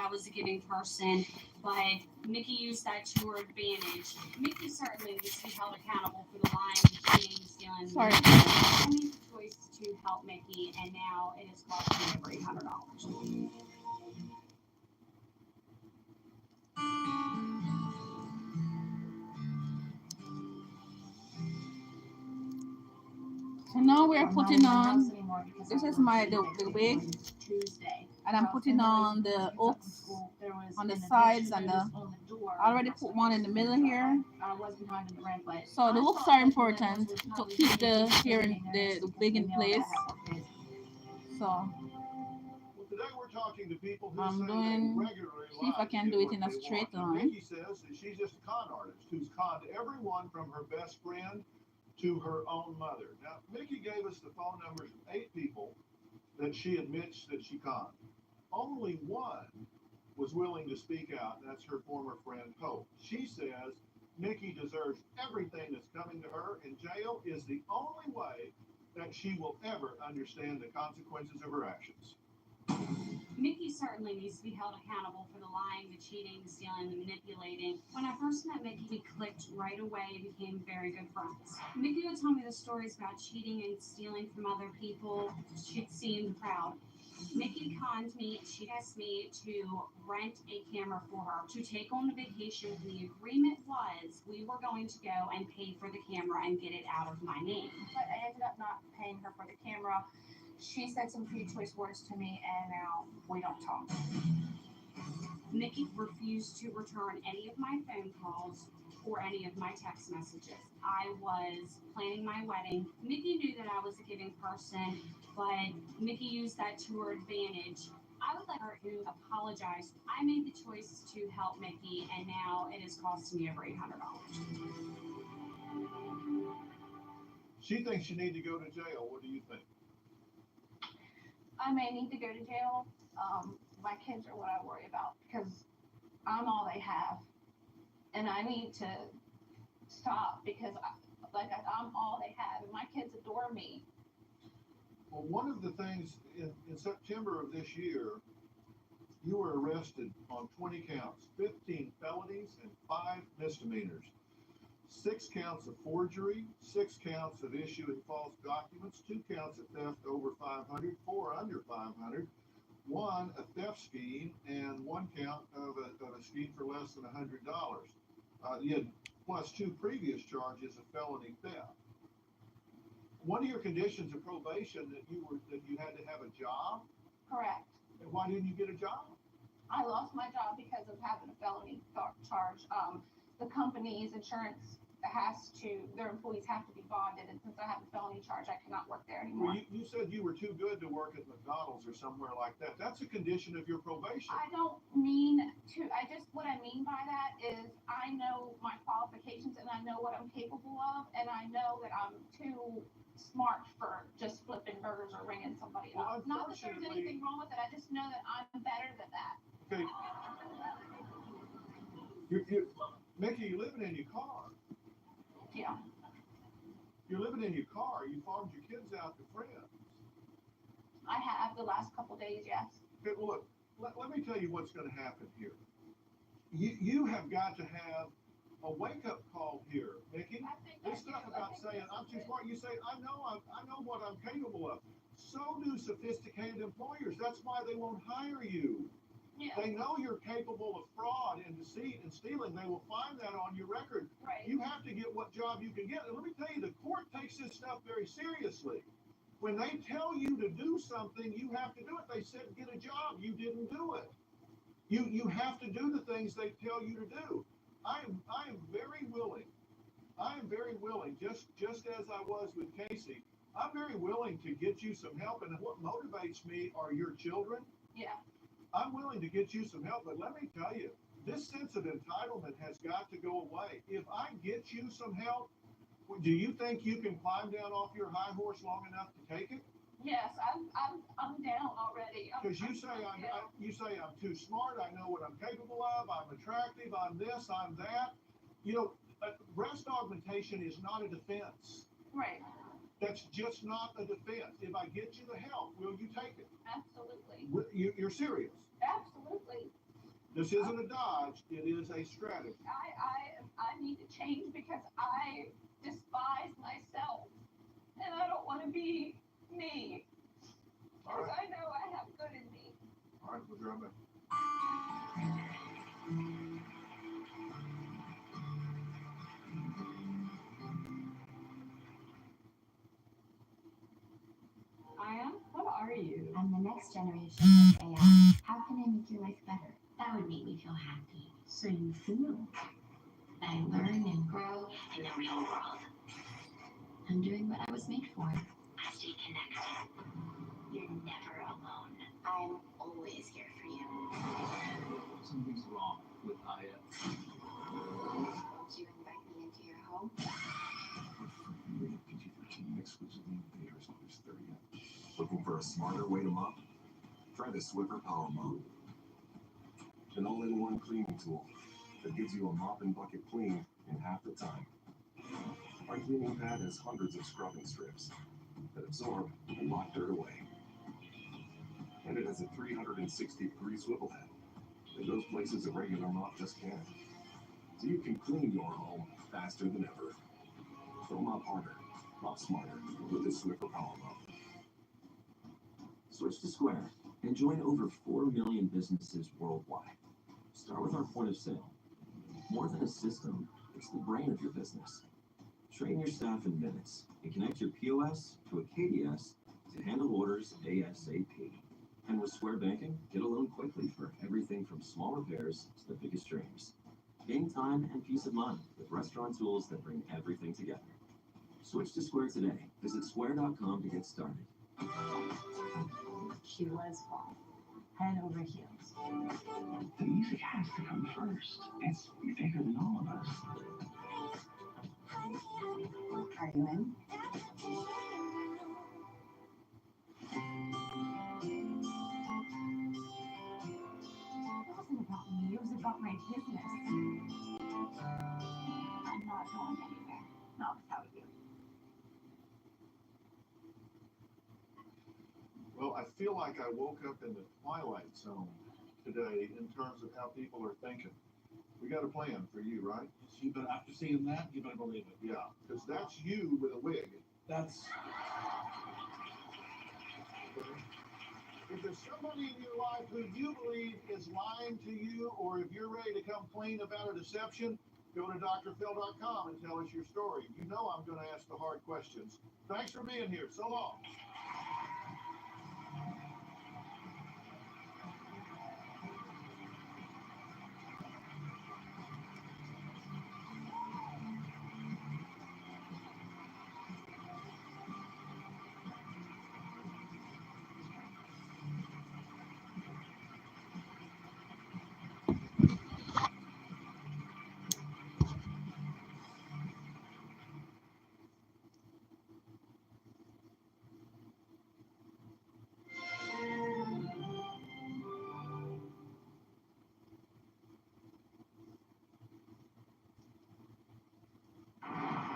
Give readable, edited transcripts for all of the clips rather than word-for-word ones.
I was a giving person, but Mickey used that to her advantage. Mickey certainly needs to be held accountable for the lying, cheating, stealing. Sorry. I made the choice to help Mickey, and now it has cost me over $800. So now we're I'm not putting in my house on, anymore because this I is work my Tuesday the through wig, Tuesday. and I'm putting on the hooks on the sides and the, I already put one in the middle here. So the hooks are important to keep the hair in the wig in place. So Well, today we're talking to people who I'm say doing, they regularly see if I lie can to do get it in what a they straight want. line. Nikki says that she's just a con artist who's conned everyone from her best friend to her own mother. Now, Mickey gave us the phone numbers of 8 people that she admits that she conned. Only one was willing to speak out, and that's her former friend Hope. She says Mickey deserves everything that's coming to her, and jail is the only way that she will ever understand the consequences of her actions. Mickey certainly needs to be held accountable for the lying, the cheating, the stealing, the manipulating. When I first met Mickey, we clicked right away, became very good friends. Mickey would tell me the stories about cheating and stealing from other people. She seemed proud. Mickey conned me. She asked me to rent a camera for her to take on a vacation. The agreement was we were going to go and pay for the camera and get it out of my name. But I ended up not paying her for the camera. She said some pretty choice words to me, and now we don't talk. Mickey refused to return any of my phone calls or any of my text messages. I was planning my wedding. Mickey knew that I was a giving person, but Mickey used that to her advantage. I would like her to apologize. I made the choice to help Mickey, and now it has cost me over $800. She thinks you need to go to jail. What do you think? I may need to go to jail. My kids are what I worry about because I'm all they have, and I need to stop because I'm all they have, and my kids adore me. Well, one of the things in September of this year, you were arrested on 20 counts, 15 felonies, and 5 misdemeanors. 6 counts of forgery, 6 counts of issuing false documents, 2 counts of theft over 500, 4 under 500, 1 a theft scheme, and 1 count of a scheme for less than $100. You had plus 2 previous charges of felony theft. One of your conditions of probation that you had to have a job. Correct. And why didn't you get a job? I lost my job because of having a felony charge. The company's insurance their employees have to be bonded, and since I have a felony charge, I cannot work there anymore. Well, you said you were too good to work at McDonald's or somewhere like that. That's a condition of your probation. I don't mean to, what I mean by that is I know my qualifications and I know what I'm capable of, and I know that I'm too smart for just flipping burgers or ringing somebody Well, up. Not that there's anything wrong with it, I just know that I'm better than that. Okay. Mickey, you're living in your car. Yeah. You're living in your car. You farmed your kids out to friends. I have the last couple days, yes. Okay, well, look, let me tell you what's going to happen here. You have got to have a wake-up call here, Mickey. This stuff about saying I'm too smart. You say I know what I'm capable of. So do sophisticated employers. That's why they won't hire you. Yeah. They know you're capable of fraud and deceit and stealing. They will find that on your record. Right. You have to get what job you can get. And let me tell you, the court takes this stuff very seriously. When they tell you to do something, you have to do it. They said get a job. You didn't do it. You have to do the things they tell you to do. I am very willing. Just as I was with Casey, I'm very willing to get you some help. And what motivates me are your children. Yeah. I'm willing to get you some help, but let me tell you, this sense of entitlement has got to go away. If I get you some help, do you think you can climb down off your high horse long enough to take it? Yes, I'm down already. Because you say I'm too smart. I know what I'm capable of. I'm attractive. I'm this. I'm that. You know, breast augmentation is not a defense. Right. That's just not a defense. If I get you the help, will you take it? Absolutely. You're serious? Absolutely. This isn't a dodge, it is a strategy. I need to change because I despise myself. And I don't want to be me. All Because right, I know I have good in me. all right, we'll drive back. Aya, what are you? I'm the next generation of AI. How can I make your life better? That would make me feel happy. So you feel? I learn and grow in the real world. I'm doing what I was made for. I stay connected. You're never alone. I'm always here for you. Something's wrong with Aya. Won't you invite me into your home? Rated PG-13, exclusively invaders under 30. Looking for a smarter way to mop? Try the Swiffer Power Mop. An all-in-one cleaning tool that gives you a mop and bucket clean in half the time. Our cleaning pad has hundreds of scrubbing strips that absorb and lock dirt away. And it has a 360-degree swivel head that goes places a regular mop just can't. So you can clean your home faster than ever. So mop harder, mop smarter with the Swiffer Power Mop. Switch to Square and join over 4 million businesses worldwide. Start with our point of sale. More than a system, it's the brain of your business. Train your staff in minutes and connect your POS to a KDS to handle orders ASAP. And with Square Banking, get a loan quickly for everything from small repairs to the biggest dreams. Gain time and peace of mind with restaurant tools that bring everything together. Switch to Square today. Visit square.com to get started. She was wrong. Head over heels. The music has to come first. It's bigger than all of us. Are you in? It wasn't about me, it was about my business. I'm not going anywhere. Not without you. Well, I feel like I woke up in the twilight zone today in terms of how people are thinking. We got a plan for you, right? You better, after seeing that, you better believe it. Yeah, because that's you with a wig. That's If there's somebody in your life who you believe is lying to you, or if you're ready to come clean about a deception, go to drphil.com and tell us your story. You know I'm going to ask the hard questions. Thanks for being here. So long.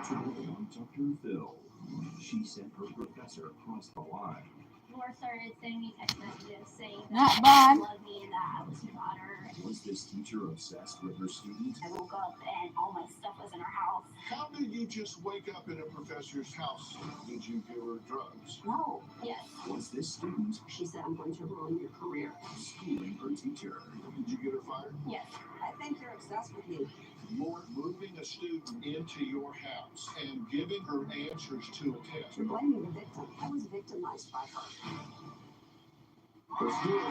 Today on Dr. Phil, she sent her professor across the line. Laura started sending me text messages saying Not that bad. she loved me and that I was her daughter. Was this teacher obsessed with her student? I woke up and all my stuff was in her house. How did you just wake up in a professor's house? Did you give her drugs? No. Yes. Was this student She said, I'm going to ruin your career. schooling her teacher? Did you get her fired? Yes. I think you're obsessed with me. You're moving a student into your house and giving her answers to a test. You're blaming the victim. I was victimized by her. Let's do it.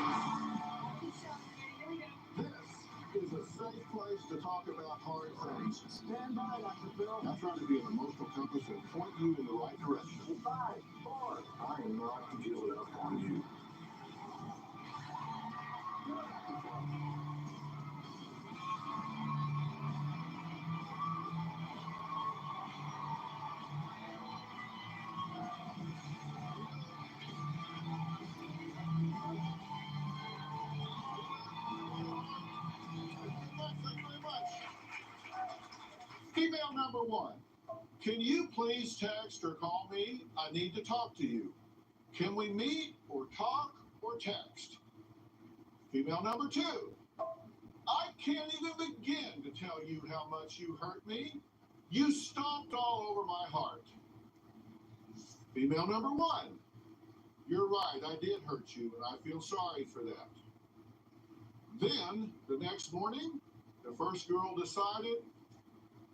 This is a safe place to talk about hard things. Stand by, Dr. Phil. I'm trying to be an emotional compass and point you in the right direction. 5, 4. I am not giving up on you. Female number 1. Can you please text or call me? I need to talk to you. Can we meet or talk or text? Female number 2. I can't even begin to tell you how much you hurt me. You stomped all over my heart. Female number one. You're right, I did hurt you, and I feel sorry for that. Then, the next morning, the first girl decided,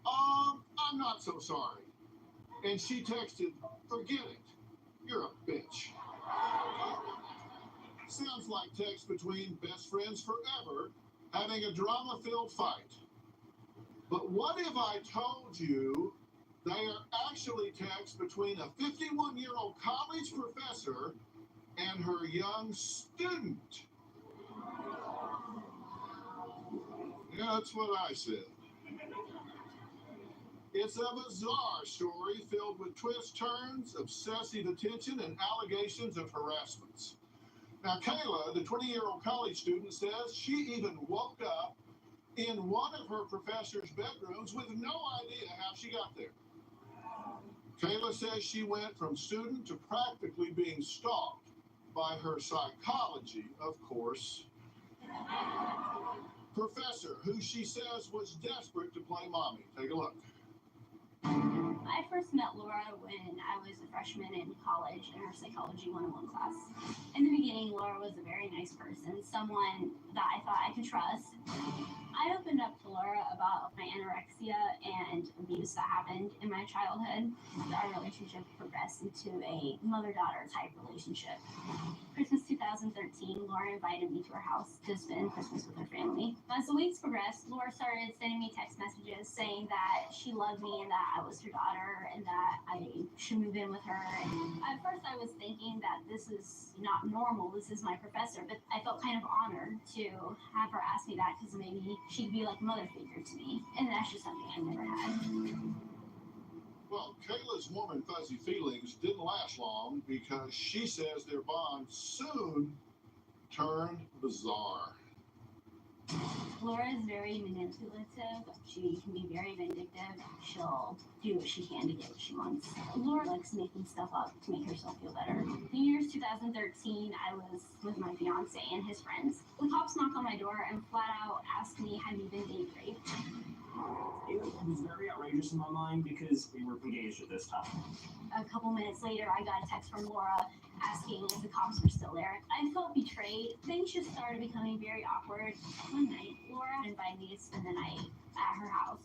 I'm not so sorry. And she texted, forget it. You're a bitch. Sounds like text between best friends forever having a drama-filled fight. But what if I told you they are actually texts between a 51-year-old college professor and her young student? Yeah, that's what I said. It's a bizarre story filled with twists, turns, obsessive attention, and allegations of harassments. Now, Kayla, the 20-year-old college student, says she even woke up in one of her professor's bedrooms with no idea how she got there. Kayla says she went from student to practically being stalked by her psychology, of course, professor, who she says was desperate to play mommy. Take a look. I first met Laura when I was a freshman in college in her Psychology 101 class. In the beginning, Laura was a very nice person, someone that I thought I could trust. I opened up to Laura about my anorexia and abuse that happened in my childhood. Our relationship progressed into a mother-daughter type relationship. Christmas 2013, Laura invited me to her house to spend Christmas with her family. As the weeks progressed, Laura started sending me text messages saying that she loved me and that I was her daughter and that I should move in with her. And at first I was thinking that this is not normal, this is my professor, but I felt kind of honored to have her ask me that because maybe she'd be like a mother figure to me, and that's just something I never had. Well, Kayla's warm and fuzzy feelings didn't last long because she says their bond soon turned bizarre. Laura is very manipulative. She can be very vindictive. She'll do what she can to get what she wants. Laura likes making stuff up to make herself feel better. New Year's 2013, I was with my fiance and his friends. The cops knocked on my door and flat out asked me, have you been date raped? It was very outrageous in my mind because we were engaged at this time. A couple minutes later, I got a text from Laura asking if the cops were still there. I felt betrayed. Things just started becoming very awkward. One night, Laura invited me to spend the night at her house.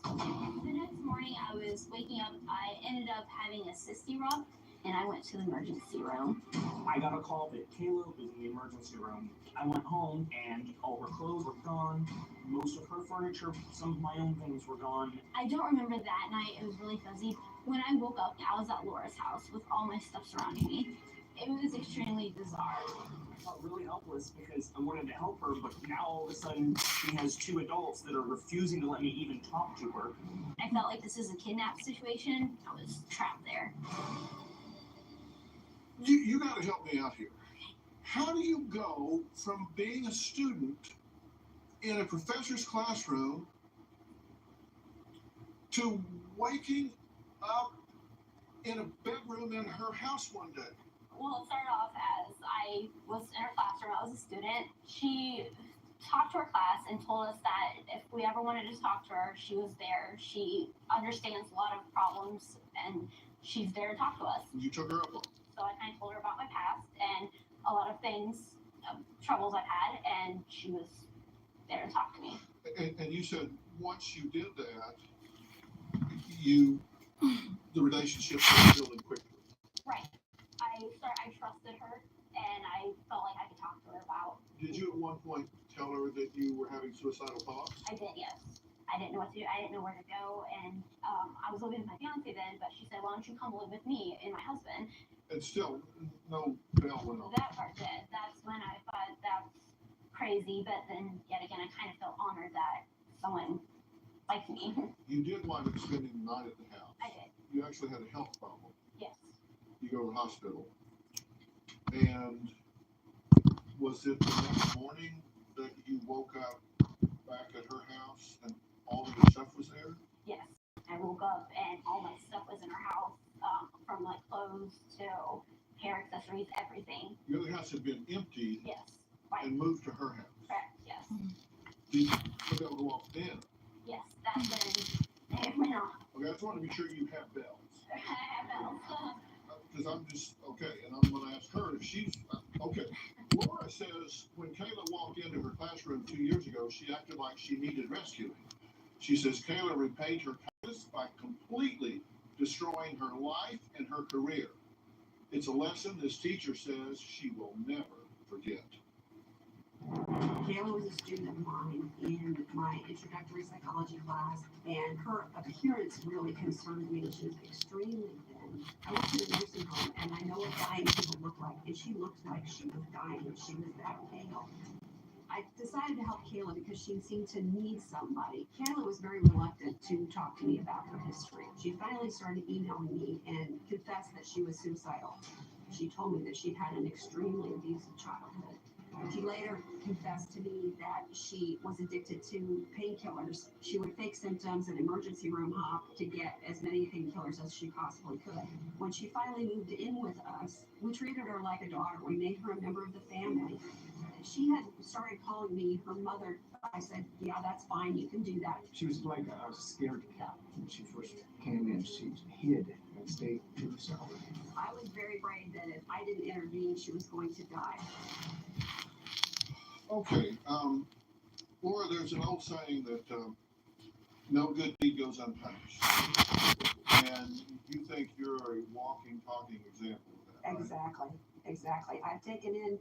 The next morning, I was waking up. I ended up having a cyst erupt, and I went to the emergency room. I got a call that Kayla was in the emergency room. I went home, and all her clothes were gone. Most of her furniture, some of my own things were gone. I don't remember that night. It was really fuzzy. When I woke up, I was at Laura's house with all my stuff surrounding me. It was extremely bizarre. I felt really helpless because I wanted to help her, but now all of a sudden she has two adults that are refusing to let me even talk to her. I felt like this is a kidnap situation. I was trapped there. You got to help me out here. How do you go from being a student in a professor's classroom to waking up in a bedroom in her house one day? Well, it started off as I was in her classroom. I was a student. She talked to her class and told us that if we ever wanted to talk to her, she was there. She understands a lot of problems, and she's there to talk to us. You took her up on it. So I kind of told her about my past and a lot of things, troubles I've had, and she was there to talk to me. And you said once you did that, the relationship was building quickly. Right. I trusted her, and I felt like I could talk to her about. Did you at one point tell her that you were having suicidal thoughts? I did, yes. I didn't know what to do. I didn't know where to go, and I was living with my fiance then, but she said, why don't you come live with me and my husband? And still, no bell went off. That part did. That's when I thought that's crazy, but then yet again, I kind of felt honored that someone liked me. You did wind up spending the night at the house. I did. You actually had a health problem. Yes. You go to the hospital. And was it the next morning that you woke up back at her house and all of your stuff was there? Yes. I woke up and all my stuff was in her house, from like clothes to hair accessories, everything. Your other house had been emptied Yes. Right. and moved to her house. Correct. Yes. But they'll go off then. Yes, that's when it went off. Okay, I just want to be sure you have bells. I have bells. Because I'm just, okay, and I'm gonna ask her if she's, okay. Laura says when Kayla walked into her classroom 2 years ago, she acted like she needed rescuing. She says Kayla repaid her kindness by completely destroying her life and her career. It's a lesson this teacher says she will never forget. Kayla was a student of mine in my introductory psychology class, and her appearance really concerned me. She was extremely thin. I went to a nursing home, and I know what dying people look like, and she looked like she was dying, and she was that pale. I decided to help Kayla because she seemed to need somebody. Kayla was very reluctant to talk to me about her history. She finally started emailing me and confessed that she was suicidal. She told me that she'd had an extremely abusive childhood. She later confessed to me that she was addicted to painkillers. She would fake symptoms and emergency room hop to get as many painkillers as she possibly could. When she finally moved in with us, we treated her like a daughter. We made her a member of the family. She had started calling me her mother. I said, yeah, that's fine. You can do that. She was like a scared cat when she first came in. She hid and stayed to herself. I was very afraid that if I didn't intervene, she was going to die. Okay, Laura, there's an old saying that no good deed goes unpunished. And you think you're a walking, talking example of that, right? Exactly. I've taken in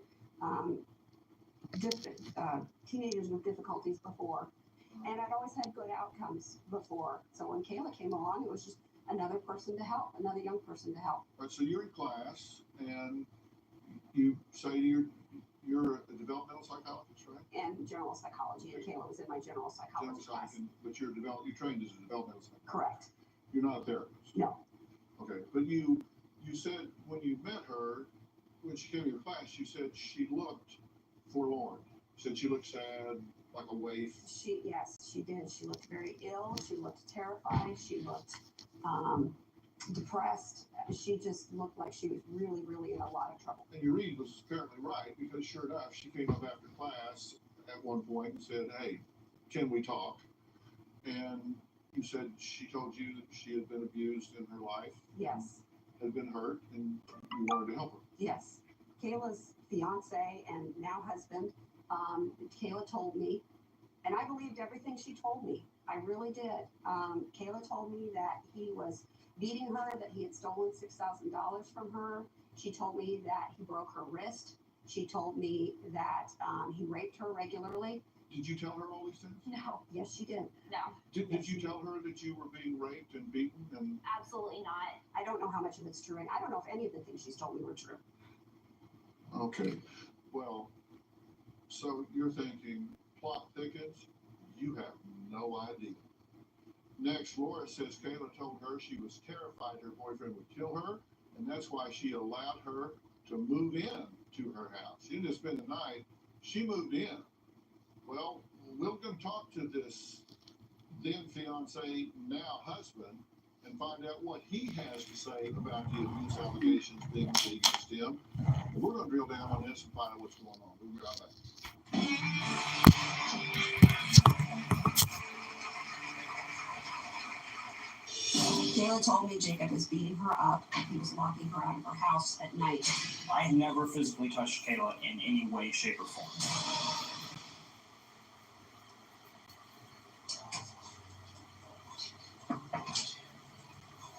teenagers with difficulties before, and I'd always had good outcomes before. So when Kayla came along, it was just another person to help, another young person to help. All right, so you're in class, and you say you're a developmental psychologist, right? And general psychology, and Kayla was in my general psychology class. But you're trained as a developmental psychologist. Correct. You're not a therapist. No. Okay, but you said when you met her, when she came to your class, you said she looked forlorn. You said she looked sad, like a waif. Yes, she did. She looked very ill. She looked terrified. She looked depressed. She just looked like she was really, really in a lot of trouble. And your read was apparently right, because sure enough, she came up after class at one point and said, hey, can we talk? And you said she told you that she had been abused in her life. Yes. Had been hurt, and you wanted to help her. Yes. Kayla's fiance and now husband, Kayla told me, and I believed everything she told me. I really did. Kayla told me that he was beating her, that he had stolen $6,000 from her. She told me that he broke her wrist. She told me that he raped her regularly. Did you tell her all these things? No. Yes, she did. No, Did you tell her that you were being raped and beaten? And absolutely not. I don't know how much of it's true, and I don't know if any of the things she's told me were true. okay, well, so you're thinking plot thickens. You have no idea. Next, Laura says Kayla told her she was terrified her boyfriend would kill her, and that's why she allowed her to move in to her house. She didn't just spend the night, she moved in. Well, we're going to talk to this then fiance, now husband, and find out what he has to say about the abuse allegations being made against him. And we're going to drill down on this and find out what's going on. We'll be right back. Kayla told me Jacob was beating her up. He was locking her out of her house at night. I have never physically touched Kayla in any way, shape, or form.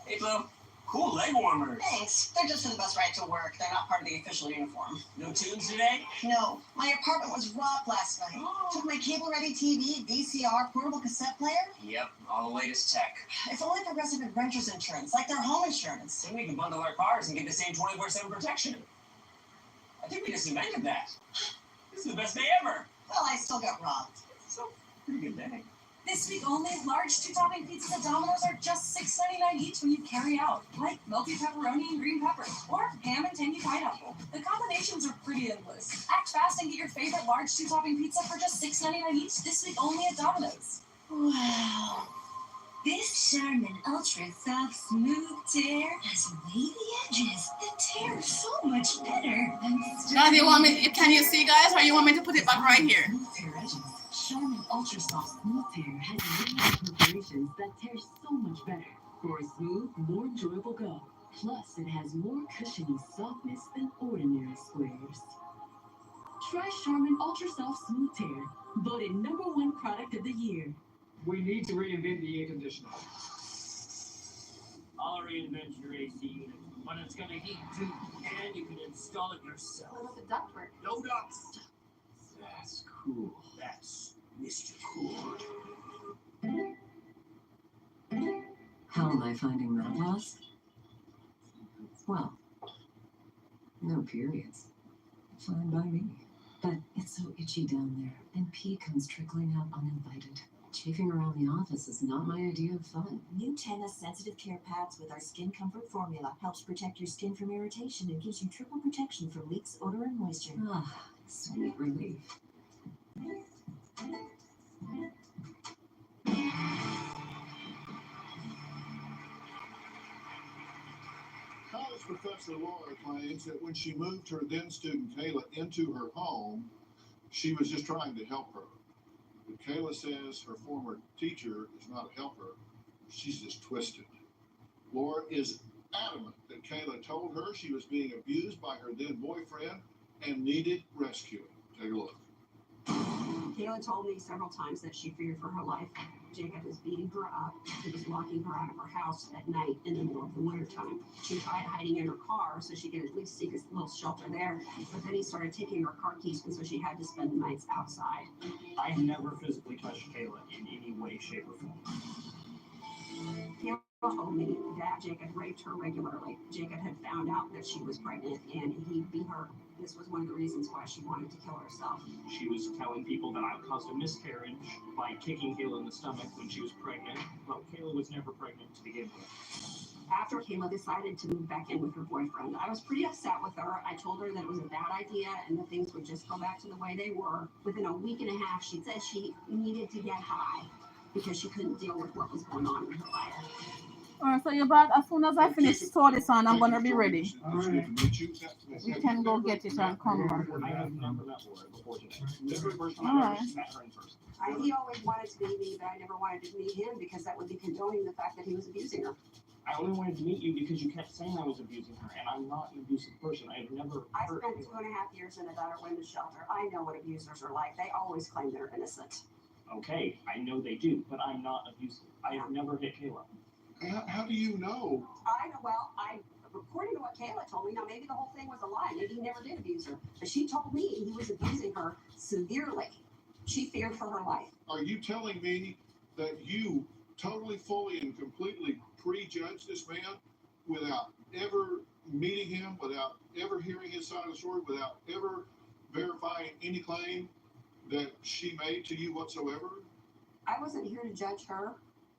Hey, Blue. Cool leg warmers. Thanks. They're just for the bus ride to work. They're not part of the official uniform. No tunes today? No. My apartment was robbed last night. Took my cable-ready TV, VCR, portable cassette player. Yep, all the latest tech. If only for resident renter's insurance, like their home insurance. Then we can bundle our cars and get the same 24/7 protection. I think we just invented that. This is the best day ever. Well, I still got robbed. So, pretty good day. This week only, large 2-topping pizzas at Domino's are just $6.99 each when you carry out, like melty pepperoni and green pepper, or ham and tangy pineapple. The combinations are pretty endless. Act fast and get your favorite large 2-topping pizza for just $6.99 each this week only at Domino's. Wow. This Charmin Ultra Soft Smooth Tear has wavy edges that tear so much better than Now, do you want me? Can you see, guys, or you want me to put it back right here? Charmin Ultra Soft Smooth Tear has layered perforations that tear so much better for a smooth, more enjoyable go. Plus, it has more cushiony softness than ordinary squares. Try Charmin Ultra Soft Smooth Tear, voted #1 product of the year. We need to reinvent the air conditioner. I'll reinvent your AC unit, but it's gonna heat too, and you can install it yourself. What about the ductwork? No ducts. That's cool. That's Mr. Cool. How am I finding menopause? Well, no periods. Fine by me. But it's so itchy down there, and pee comes trickling out uninvited. Chafing around the office is not my idea of fun. New Tena Sensitive Care Pads with our Skin Comfort formula helps protect your skin from irritation and gives you triple protection from leaks, odor, and moisture. Ah, sweet relief. College professor Laura claims that when she moved her then student Kayla into her home, she was just trying to help her. But Kayla says her former teacher is not a helper. She's just twisted. Laura is adamant that Kayla told her she was being abused by her then boyfriend and needed rescuing. Take a look. Kayla told me several times that she feared for her life. Jacob was beating her up. He was locking her out of her house at night in the middle of the wintertime. She tried hiding in her car so she could at least seek a little shelter there, but then he started taking her car keys, and so she had to spend the nights outside. I've never physically touched Kayla in any way, shape, or form. Kayla told me that Jacob raped her regularly. Jacob had found out that she was pregnant, and he beat her. This was one of the reasons why she wanted to kill herself. She was telling people that I caused a miscarriage by kicking Kayla in the stomach when she was pregnant. Well, Kayla was never pregnant to begin with. After Kayla decided to move back in with her boyfriend, I was pretty upset with her. I told her that it was a bad idea and that things would just go back to the way they were. Within a week and a half, she said she needed to get high because she couldn't deal with what was going on in her life. Alright, so you're back. As soon as I finish store this on, I'm gonna be ready. Alright. We can go get it and come back. I have never met Laura before today. This is the first time Alright. I've ever met her in person. He always wanted to meet me, but I never wanted to meet him because that would be condoning the fact that he was abusing her. I only wanted to meet you because you kept saying I was abusing her, and I'm not an abusive person. I have never I hurt spent anyone. 2.5 years in a daughter women's shelter. I know what abusers are like. They always claim they're innocent. Okay, I know they do, but I'm not abusive. I have never hit Kayla. How do you know? I know, well, according to what Kayla told me, now maybe the whole thing was a lie. Maybe he never did abuse her. But she told me he was abusing her severely. She feared for her life. Are you telling me that you totally, fully, and completely prejudged this man without ever meeting him, without ever hearing his side of the story, without ever verifying any claim that she made to you whatsoever? I wasn't here to judge her.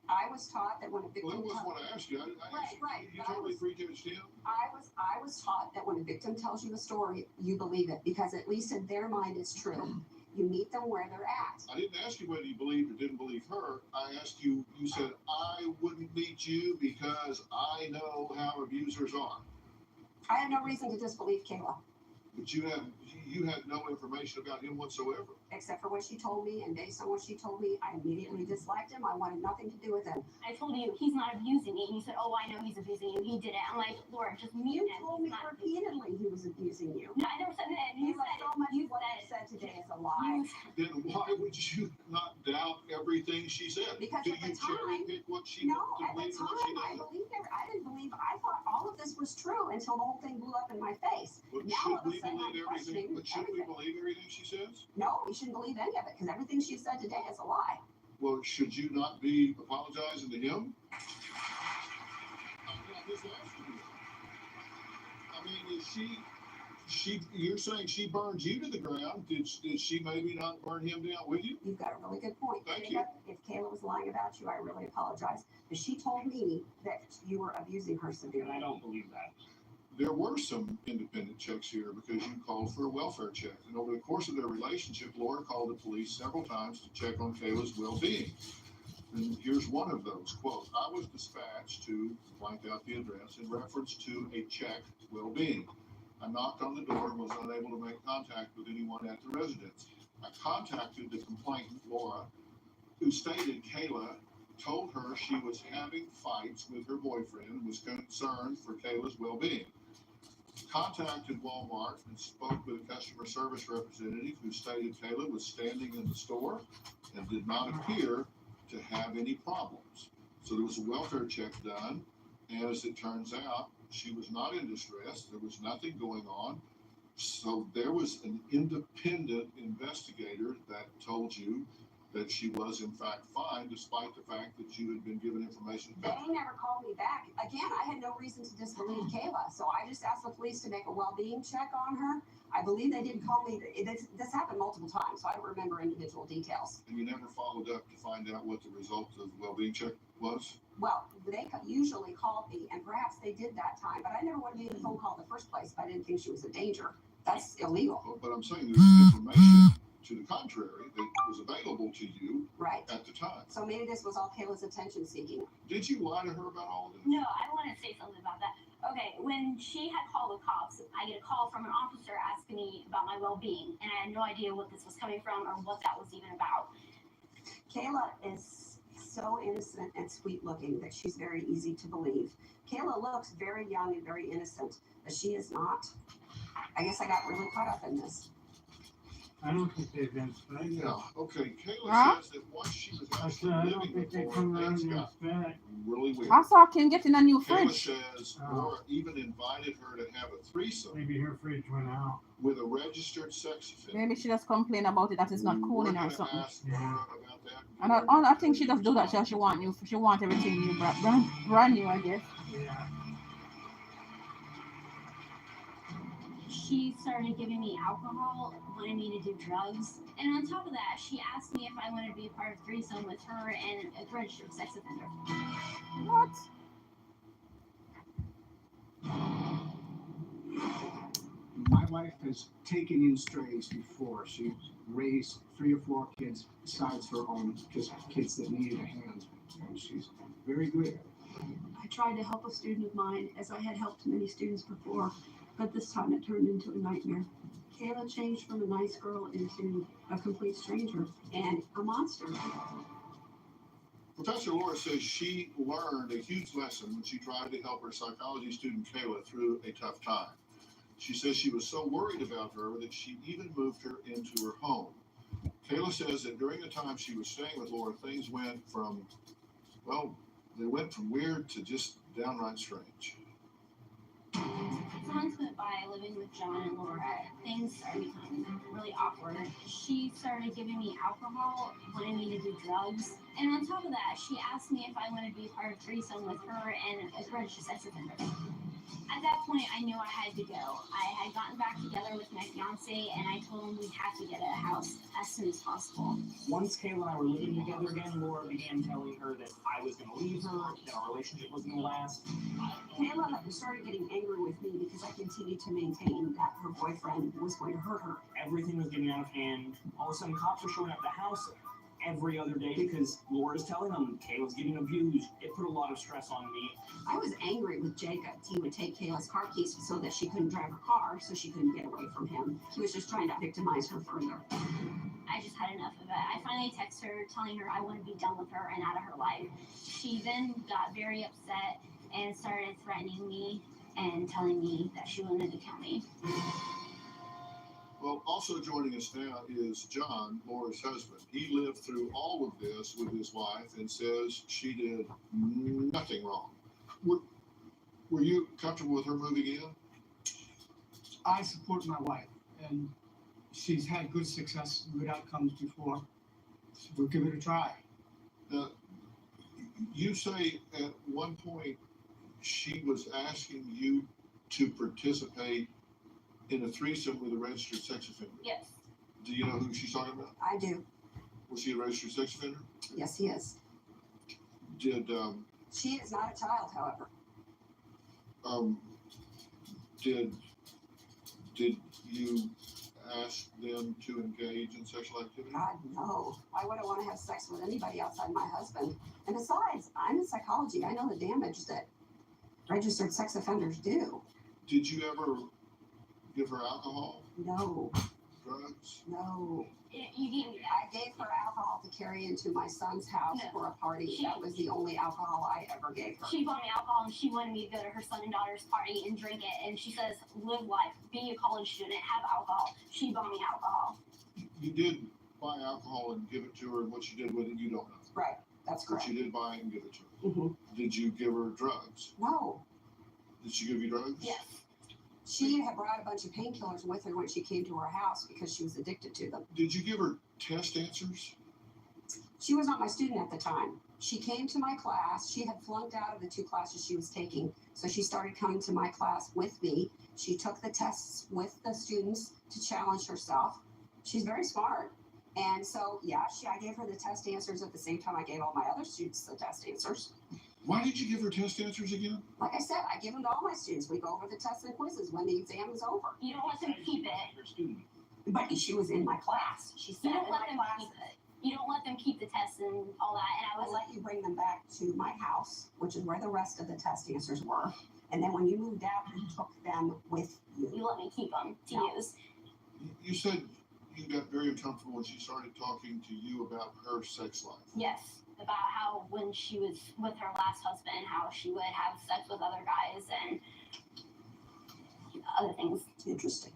I was taught that when a victim... Well, that wasn't what I asked you. I asked Right. You totally prejudged him? I was taught that when a victim tells you a story, you believe it, because at least in their mind it's true. You meet them where they're at. I didn't ask you whether you believed or didn't believe her. I asked you, you said, I wouldn't meet you because I know how abusers are. I had no reason to disbelieve Kayla. But you had no information about him whatsoever. Except for what she told me, and based on what she told me, I immediately disliked him. I wanted nothing to do with him. I told you he's not abusing me, and you said, "Oh, I know he's abusing you. He did it." I'm like, Laura, just meet him. You told me repeatedly he was abusing you. No, I never said that. You said so much of what you said today is a lie. Then why would you not doubt everything she said? Because Do at you the time, cherry pick what she no, to at the believe what she time, I did? believed her. I didn't believe. I thought all of this was true until the whole thing blew up in my face. But Now should all of a we sudden, believe I'm everything? questioning But should we everything. believe everything she says? No, we shouldn't believe any of it because everything she said today is a lie. Well, should you not be apologizing to him? I just asked you. I mean, is she? You're saying she burned you to the ground. Did she maybe not burn him down with you? You've got a really good point. Thank Jacob, if Kayla was lying about you, I really apologize. But she told me that you were abusing her severely. I don't believe that. There were some independent checks here because you called for a welfare check. And over the course of their relationship, Laura called the police several times to check on Kayla's well-being. And here's one of those, quote, I was dispatched to blank out the address in reference to a checked well-being. I knocked on the door and was unable to make contact with anyone at the residence. contacted the complainant, Laura, who stated Kayla told her she was having fights with her boyfriend and was concerned for Kayla's well-being. Contacted Walmart and spoke with a customer service representative who stated Kayla was standing in the store and did not appear to have any problems. So there was a welfare check done, and as it turns out, she was not in distress. There was nothing going on. So there was an independent investigator that told you that she was in fact fine, despite the fact that you had been given information They about. never called me back. Again, I had no reason to disbelieve Kayla, so I just asked the police to make a well-being check on her. I believe they didn't call me. This happened multiple times, so I don't remember individual details. And you never followed up to find out what the result of the well-being check was? Well, they usually called me, and perhaps they did that time, but I never would have made a phone call in the first place if I didn't think she was a danger. That's illegal. But I'm saying there's information to the contrary that was available to you Right. at the time. So maybe this was all Kayla's attention seeking. Did you lie to her about all of this? No, I want to say something about that. Okay, when she had called the cops, I get a call from an officer asking me about my well-being, and I had no idea what this was coming from or what that was even about. Kayla is so innocent and sweet looking that she's very easy to believe. Kayla looks very young and very innocent, but she is not. I guess I got really caught up in this. I don't think they've been spent. Yeah, okay, Kayla Huh? says that once she was I actually said, I don't living think they with come Laura, around things and got inspect. really weird. I saw Kim getting a new Kayla fridge. says Laura even invited her to have a threesome Maybe her fridge went out. with a registered sex offender. Maybe she just complain about it that it's not cool We're in her or gonna something. ask Laura about that. And I think she just do that because she want new. She want everything new, brand new, I guess. Yeah. She started giving me alcohol, wanted me to do drugs, and on top of that, she asked me if I wanted to be a part of threesome with her and a registered sex offender. What? My wife has taken in strays before. She raised 3 or 4 kids besides her own, just kids that needed a hand. And she's very good at it. I tried to help a student of mine as I had helped many students before, but this time it turned into a nightmare. Kayla changed from a nice girl into a complete stranger and a monster. Professor Laura says she learned a huge lesson when she tried to help her psychology student Kayla through a tough time. She says she was so worried about her that she even moved her into her home. Kayla says that during the time she was staying with Laura, things went from, well, they went from weird to just downright strange. 6 months went by living with John and Laura. Things started becoming really awkward. She started giving me alcohol, wanting me to do drugs, and on top of that, she asked me if I wanted to be a part of threesome with her and a registered sex offender. At that point, I knew I had to go. I had gotten back together with my fiance, and I told him we had to get a house as soon as possible. Once Kayla and I were living together again, Laura began telling her that I was going to leave her, that our relationship was going to last. Kayla started getting angry with me because I continued to maintain that her boyfriend was going to hurt her. Everything was getting out of hand. All of a sudden, cops were showing up at the house every other day because Laura's telling them Kayla's getting abused. It put a lot of stress on me. I was angry with Jacob. He would take Kayla's car keys so that she couldn't drive her car, so she couldn't get away from him. He was just trying to victimize her further. I just had enough of it. I finally texted her telling her I want to be done with her and out of her life. She then got very upset and started threatening me and telling me that she wanted to kill me. Well, also joining us now is John, Laura's husband. He lived through all of this with his wife and says she did nothing wrong. Were you comfortable with her moving in? I support my wife, and she's had good success, good outcomes before. So we'll give it a try. Now, you say at one point she was asking you to participate in a threesome with a registered sex offender. Yes. Do you know who she's talking about? I do. Was he a registered sex offender? Yes, he is. Did She is not a child, however. did you ask them to engage in sexual activity? God, no. I wouldn't want to have sex with anybody outside my husband. And besides, I'm in psychology. I know the damage that registered sex offenders do. Did you ever give her alcohol? No. drugs? No. You gave me I gave her alcohol to carry into my son's house for a party. That was the only alcohol I ever gave her. She bought me alcohol and she wanted me to go to her son and daughter's party and drink it. And she says, live life, be a college student, have alcohol. She bought me alcohol. You did buy alcohol and give it to her, and what you did with it, you don't know. Right, that's correct. But you did buy it and give it to her. Mm-hmm. Did you give her drugs? No. Did she give you drugs? Yes. She had brought a bunch of painkillers with her when she came to our house because she was addicted to them. Did you give her test answers? She was not my student at the time. She came to my class. She had flunked out of the 2 classes she was taking. So she started coming to my class with me. She took the tests with the students to challenge herself. She's very smart. And so, yeah, I gave her the test answers at the same time I gave all my other students the test answers. Why did you give her test answers again? Like I said, I give them to all my students. We go over the tests and quizzes when the exam is over. You don't let them keep it. But she was in my class. She You sat don't in let my them class. keep it. You don't let them keep the tests and all that. And I I'll was let you bring them back to my house, which is where the rest of the test answers were. And then when you moved out, you took them with you. you let me keep them to No. use. You said you got very uncomfortable when she started talking to you about her sex life. Yes, about how when she was with her last husband, how she would have sex with other guys and other things. Interesting.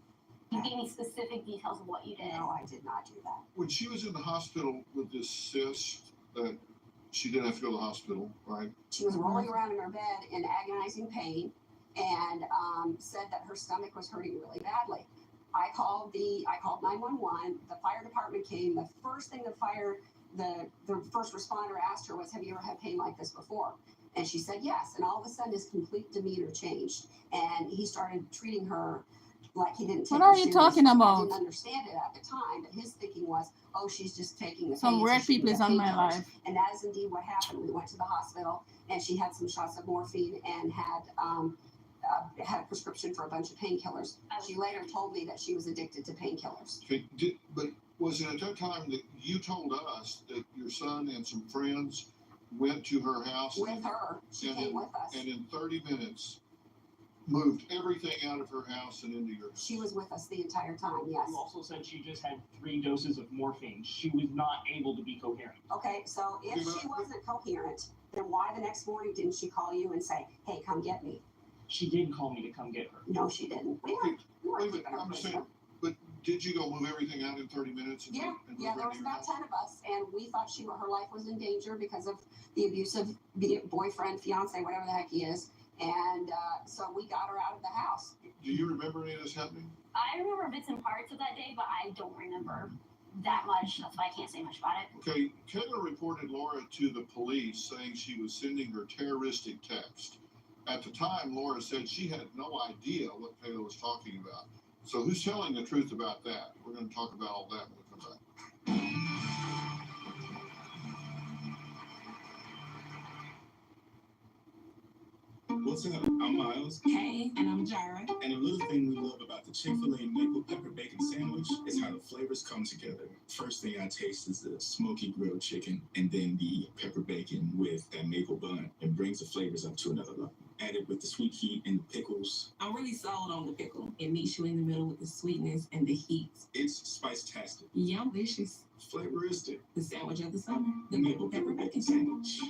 You gave me specific details of what you did. No, I did not do that. When she was in the hospital with this cyst, that she didn't have to go to the hospital, right? She was rolling around in her bed in agonizing pain and said that her stomach was hurting really badly. I called 911. The fire department came. The first thing the first responder asked her was, "Have you ever had pain like this before?" And she said yes. And all of a sudden, his complete demeanor changed, and he started treating her like he didn't take What her are you seriously. talking about? I didn't understand it at the time, but his thinking was, "Oh, she's just taking the Some pain so weird she can people is get on my painkillers." life. And that is indeed what happened. We went to the hospital, and she had some shots of morphine and had a prescription for a bunch of painkillers. She later told me that she was addicted to painkillers. Okay, but was it at that time that you told us that your son and some friends went to her house? With her, she came with us. And in 30 minutes, moved everything out of her house and into your house? She was with us the entire time, yes. You also said she just had 3 doses of morphine. She was not able to be coherent. Okay, so if she wasn't coherent, then why the next morning didn't she call you and say, "Hey, come get me"? She did call me to come get her. No, she didn't. We weren't keeping her I'm prisoner. saying, but did you go move everything out in 30 minutes? And Yeah, move yeah, there into was your about house? 10 of us, and we thought her life was in danger because of the abusive boyfriend, fiance, whatever the heck he is. And so we got her out of the house. Do you remember any of this happening? I remember bits and parts of that day, but I don't remember that much. That's why I can't say much about it. Okay, Kayla reported Laura to the police saying she was sending her terroristic text. At the time, Laura said she had no idea what Kayla was talking about. So who's telling the truth about that? We're going to talk about all that when we come back. What's up? I'm Miles. Hey, and I'm Jara. And a little thing we love about the Chick-fil-A maple pepper bacon sandwich is how the flavors come together. First thing I taste is the smoky grilled chicken, and then the pepper bacon with that maple bun. It brings the flavors up to another level. Added with the sweet heat and the pickles. I'm really solid on the pickle. It meets you in the middle with the sweetness and the heat. It's spice-tastic. Yum-licious. Flavoristic. The sandwich of the summer. The maple pepper bacon sandwich.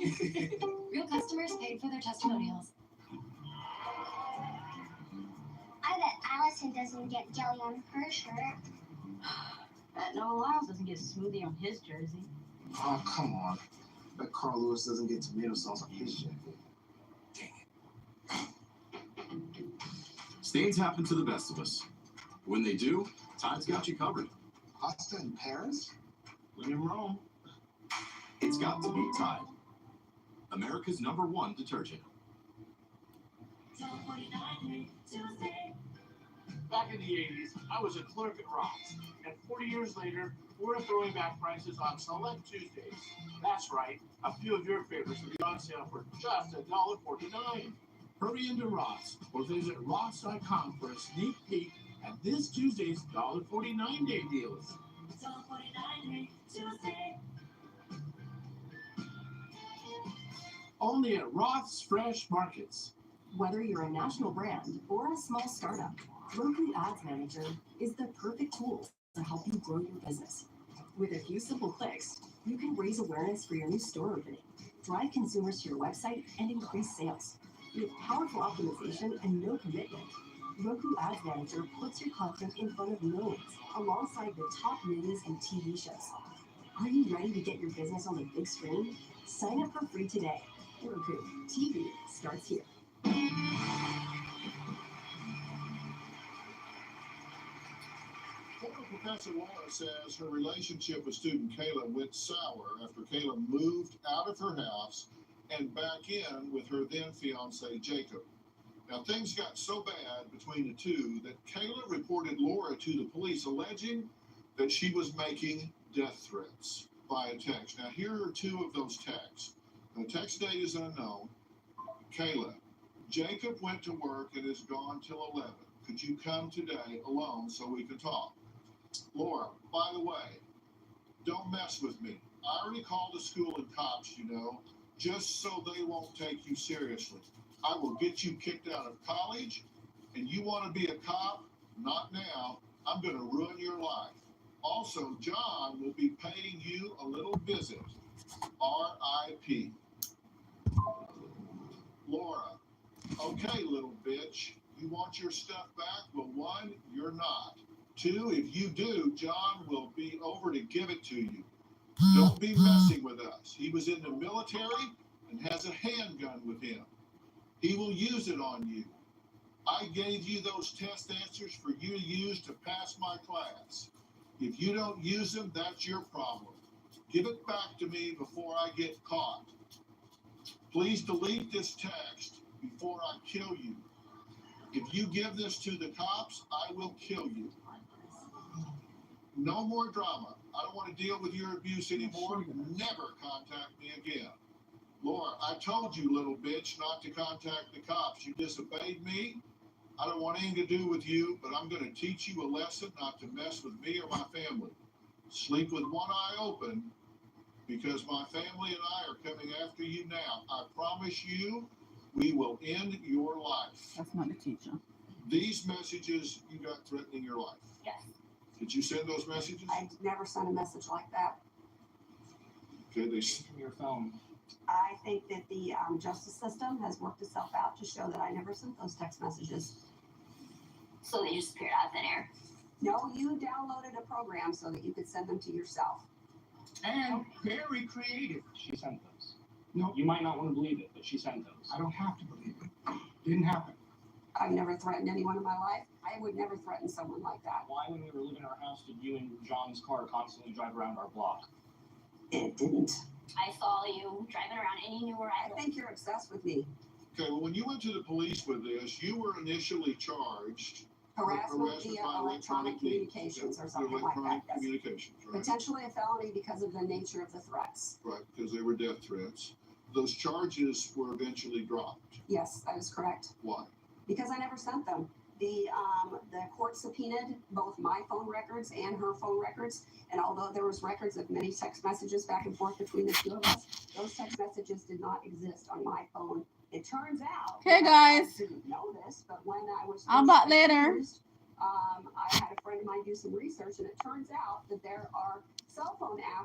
Real customers paid for their testimonials. I bet Allison doesn't get jelly on her shirt. Bet Noah Lyles doesn't get smoothie on his jersey. Oh, come on. Bet Carl Lewis doesn't get tomato sauce on his jacket. Stains happen to the best of us. When they do, Tide's got you covered. Pasta in Paris? When in Rome, it's got to be Tide. America's #1 detergent. Back in the 80s, I was a clerk at Ross, and 40 years later, we're throwing back prices on select Tuesdays. That's right, a few of your favorites will be on sale for just $1.49. Hurry into Ross or visit ross.com for a sneak peek at this Tuesday's $1.49 day deals. Only at Roth's Fresh Markets. Whether you're a national brand or a small startup, Roku Ads Manager is the perfect tool to help you grow your business. With a few simple clicks, you can raise awareness for your new store opening, drive consumers to your website, and increase sales. With powerful optimization and no commitment, Roku Ads Manager puts your content in front of millions, alongside the top movies and TV shows. Are you ready to get your business on the big screen? Sign up for free today. Roku TV starts here. Former Professor Laura says her relationship with student Kayla went sour after Kayla moved out of her house and back in with her then fiance Jacob. Now, things got so bad between the two that Kayla reported Laura to the police, alleging that she was making death threats via text. Now, here are two of those texts. The text date is unknown. Kayla, Jacob went to work and is gone till 11. Could you come today alone so we can talk? Laura, by the way, don't mess with me. I already called the school and cops, you know, just so they won't take you seriously. I will get you kicked out of college, and you want to be a cop? Not now. I'm going to ruin your life. Also, John will be paying you a little visit. R.I.P. Laura, okay, little bitch. You want your stuff back? Well, one, you're not. Two, if you do, John will be over to give it to you. Don't be messing with us. He was in the military and has a handgun with him. He will use it on you. I gave you those test answers for you to use to pass my class. If you don't use them, that's your problem. Give it back to me before I get caught. Please delete this text before I kill you. If you give this to the cops, I will kill you. No more drama. I don't want to deal with your abuse anymore. Never contact me again. Laura, I told you, little bitch, not to contact the cops. You disobeyed me. I don't want anything to do with you, but I'm going to teach you a lesson not to mess with me or my family. Sleep with one eye open, because my family and I are coming after you now. I promise you, we will end your life. That's not the teacher. These messages you got threatening your life. Yes. Did you send those messages? I never sent a message like that. Okay, they. From your phone. I think that the justice system has worked itself out to show that I never sent those text messages. So they just appeared out of thin air. No, you downloaded a program so that you could send them to yourself. And very creative. She sent those. No, you might not want to believe it, but she sent those. I don't have to believe it. Didn't happen. I've never threatened anyone in my life. I would never threaten someone like that. Why, when we were living in our house, did you and John's car constantly drive around our block? It didn't. I saw you driving around any new arrival. I think you're obsessed with me. Okay, well, when you went to the police with this, you were initially charged Harassment via by electronic communications or something like electronic that. Yes. communications, right? Potentially a felony because of the nature of the threats. Right, because they were death threats. Those charges were eventually dropped. Yes, that is correct. Why? Because I never sent them. The court subpoenaed both my phone records and her phone records, and although there was records of many text messages back and forth between the two of us, those text messages did not exist on my phone. It turns out. Okay, guys. I didn't know this, but when I was I'll back later. accused, I had a friend of mine do some research, and it turns out that there are cell phone apps